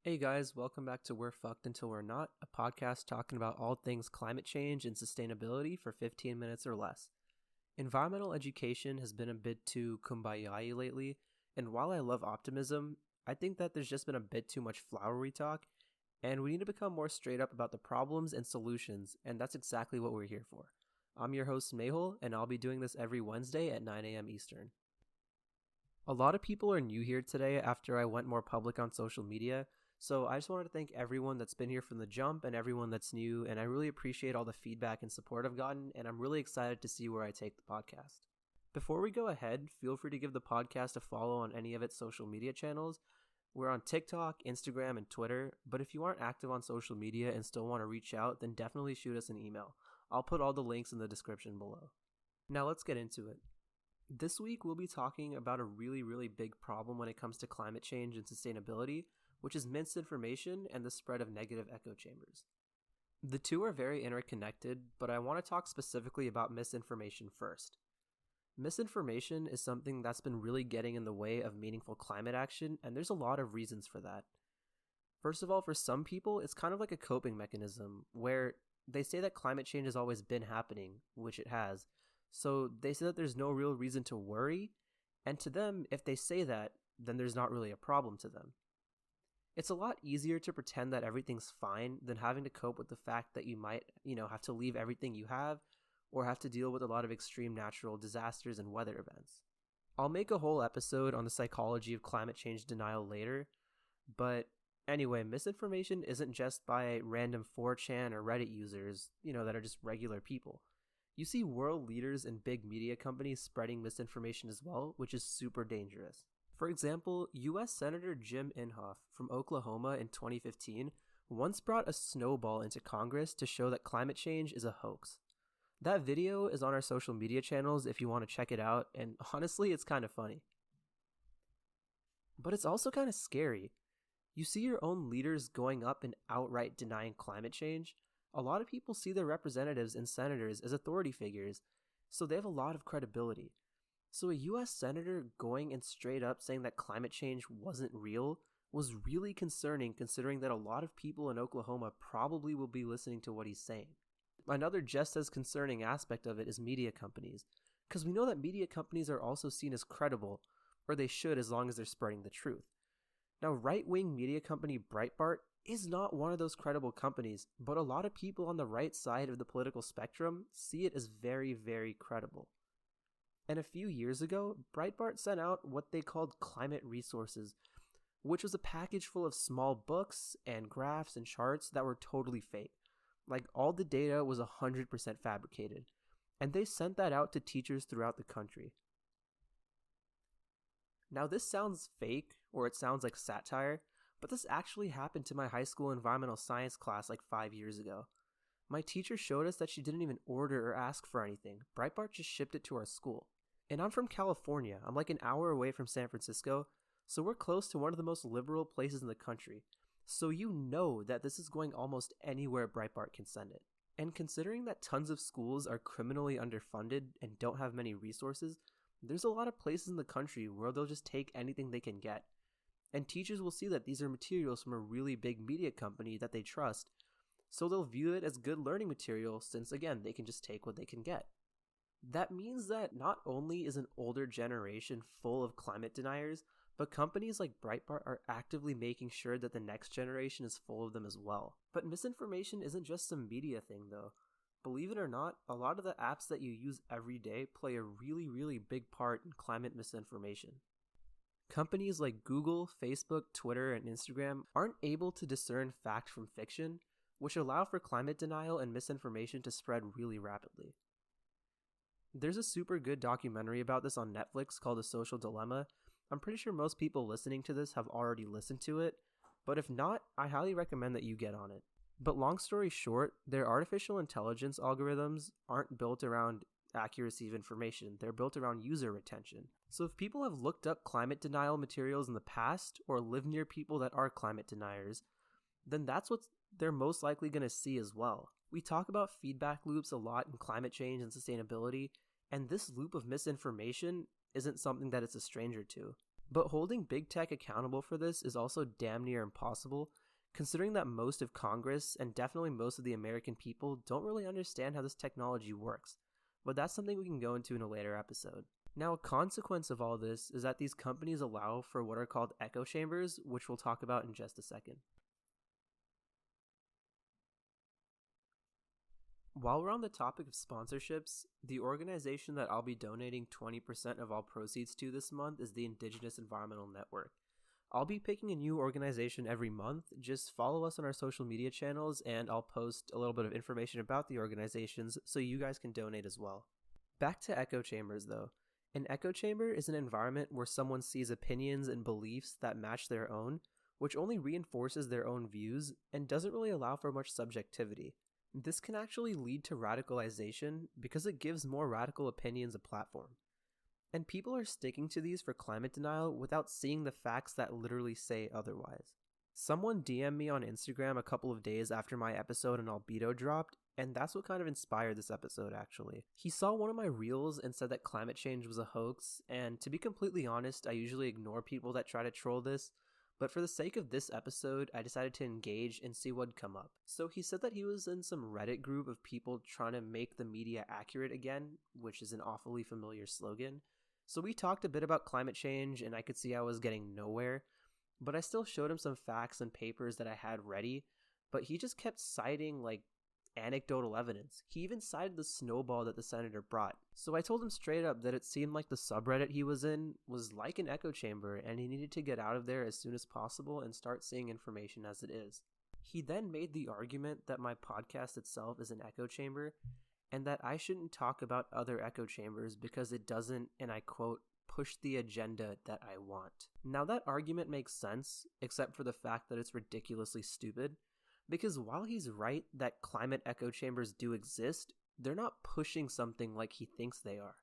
Hey guys, welcome back to We're Fucked Until We're Not, a podcast talking about all things climate change and sustainability for 15 minutes or less. Environmental education has been a bit too kumbaya lately, and while I love optimism, I think that there's just been a bit too much flowery talk, and we need to become more straight up about the problems and solutions, and that's exactly what we're here for. I'm your host, Mehul, and I'll be doing this every Wednesday at 9 a.m. Eastern. A lot of people are new here today after I went more public on social media, so I just wanted to thank everyone that's been here from the jump and everyone that's new, and I really appreciate all the feedback and support I've gotten, and I'm really excited to see where I take the podcast. Before we go ahead, feel free to give the podcast a follow on any of its social media channels. We're on TikTok, Instagram, and Twitter, but if you aren't active on social media and still want to reach out, then definitely shoot us an email. I'll put all the links in the description below. Now let's get into it. This week, we'll be talking about a really big problem when it comes to climate change and sustainability, which is misinformation and the spread of negative echo chambers. The two are very interconnected, but I want to talk specifically about misinformation first. Misinformation is something that's been really getting in the way of meaningful climate action, and there's a lot of reasons for that. First of all, for some people, it's kind of like a coping mechanism, where they say that climate change has always been happening, which it has, so they say that there's no real reason to worry, and to them, if they say that, then there's not really a problem to them. It's a lot easier to pretend that everything's fine than having to cope with the fact that you might, have to leave everything you have or have to deal with a lot of extreme natural disasters and weather events. I'll make a whole episode on the psychology of climate change denial later, but anyway, misinformation isn't just by random 4chan or Reddit users, that are just regular people. You see world leaders and big media companies spreading misinformation as well, which is super dangerous. For example, US Senator Jim Inhofe from Oklahoma in 2015 once brought a snowball into Congress to show that climate change is a hoax. That video is on our social media channels if you want to check it out, and honestly, it's kind of funny. But it's also kind of scary. You see your own leaders going up and outright denying climate change. A lot of people see their representatives and senators as authority figures, so they have a lot of credibility. So a US senator going and straight up saying that climate change wasn't real was really concerning, considering that a lot of people in Oklahoma probably will be listening to what he's saying. Another just as concerning aspect of it is media companies, because we know that media companies are also seen as credible, or they should as long as they're spreading the truth. Now, right-wing media company Breitbart is not one of those credible companies, but a lot of people on the right side of the political spectrum see it as very credible. And a few years ago, Breitbart sent out what they called climate resources, which was a package full of small books and graphs and charts that were totally fake. Like, all the data was 100% fabricated, and they sent that out to teachers throughout the country. Now, this sounds fake, or it sounds like satire, but this actually happened to my high school environmental science class like 5 years ago. My teacher showed us that she didn't even order or ask for anything. Breitbart just shipped it to our school. And I'm from California. I'm like an hour away from San Francisco, so we're close to one of the most liberal places in the country. So you know that this is going almost anywhere Breitbart can send it. And considering that tons of schools are criminally underfunded and don't have many resources, there's a lot of places in the country where they'll just take anything they can get. And teachers will see that these are materials from a really big media company that they trust, so they'll view it as good learning material since, again, they can just take what they can get. That means that not only is an older generation full of climate deniers, but companies like Breitbart are actively making sure that the next generation is full of them as well. But misinformation isn't just some media thing though. Believe it or not, a lot of the apps that you use every day play a really big part in climate misinformation. Companies like Google, Facebook, Twitter, and Instagram aren't able to discern fact from fiction, which allow for climate denial and misinformation to spread really rapidly. There's a super good documentary about this on Netflix called The Social Dilemma. I'm pretty sure most people listening to this have already listened to it, but if not, I highly recommend that you get on it. But long story short, their artificial intelligence algorithms aren't built around accuracy of information, they're built around user retention. So if people have looked up climate denial materials in the past or live near people that are climate deniers, then that's what they're most likely going to see as well. We talk about feedback loops a lot in climate change and sustainability, and this loop of misinformation isn't something that it's a stranger to. But holding big tech accountable for this is also damn near impossible, considering that most of Congress and definitely most of the American people don't really understand how this technology works. But that's something we can go into in a later episode. Now, a consequence of all this is that these companies allow for what are called echo chambers, which we'll talk about in just a second. While we're on the topic of sponsorships, the organization that I'll be donating 20% of all proceeds to this month is the Indigenous Environmental Network. I'll be picking a new organization every month. Just follow us on our social media channels and I'll post a little bit of information about the organizations so you guys can donate as well. Back to echo chambers though. An echo chamber is an environment where someone sees opinions and beliefs that match their own, which only reinforces their own views and doesn't really allow for much subjectivity. This can actually lead to radicalization because it gives more radical opinions a platform. And people are sticking to these for climate denial without seeing the facts that literally say otherwise. Someone DM'd me on Instagram a couple of days after my episode on albedo dropped, and that's what kind of inspired this episode actually. He saw one of my reels and said that climate change was a hoax, and to be completely honest, I usually ignore people that try to troll this, but for the sake of this episode, I decided to engage and see what'd come up. So he said that he was in some Reddit group of people trying to make the media accurate again, which is an awfully familiar slogan. So we talked a bit about climate change and I could see I was getting nowhere, but I still showed him some facts and papers that I had ready, but he just kept citing anecdotal evidence. He even cited the snowball that the senator brought. So I told him straight up that it seemed like the subreddit he was in was like an echo chamber and he needed to get out of there as soon as possible and start seeing information as it is. He then made the argument that my podcast itself is an echo chamber and that I shouldn't talk about other echo chambers because it doesn't, and I quote, push the agenda that I want. Now that argument makes sense, except for the fact that it's ridiculously stupid, because while he's right that climate echo chambers do exist, they're not pushing something like he thinks they are.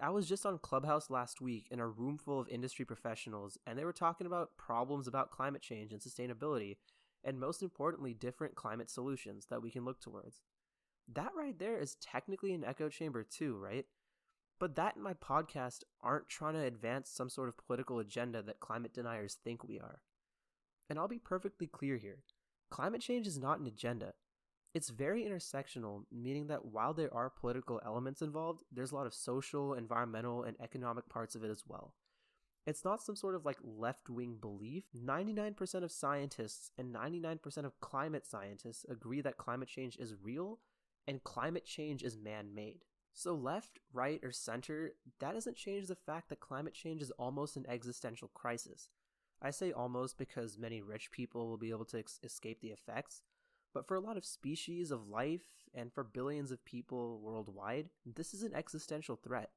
I was just on Clubhouse last week in a room full of industry professionals, and they were talking about problems about climate change and sustainability, and most importantly, different climate solutions that we can look towards. That right there is technically an echo chamber too, right? But that and my podcast aren't trying to advance some sort of political agenda that climate deniers think we are. And I'll be perfectly clear here. Climate change is not an agenda. It's very intersectional, meaning that while there are political elements involved, there's a lot of social, environmental, and economic parts of it as well. It's not some sort of left-wing belief. 99% of scientists and 99% of climate scientists agree that climate change is real and climate change is man-made. So left, right, or center, that doesn't change the fact that climate change is almost an existential crisis. I say almost because many rich people will be able to escape the effects, but for a lot of species of life and for billions of people worldwide, this is an existential threat.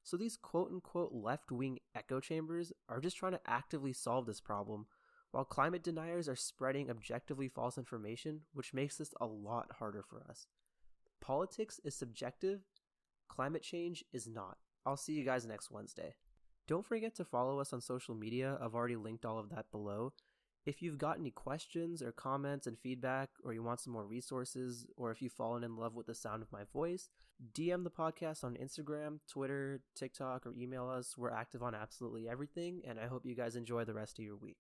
So these quote-unquote left-wing echo chambers are just trying to actively solve this problem, while climate deniers are spreading objectively false information, which makes this a lot harder for us. Politics is subjective, climate change is not. I'll see you guys next Wednesday. Don't forget to follow us on social media. I've already linked all of that below. If you've got any questions or comments and feedback, or you want some more resources, or if you've fallen in love with the sound of my voice, DM the podcast on Instagram, Twitter, TikTok, or email us. We're active on absolutely everything, and I hope you guys enjoy the rest of your week.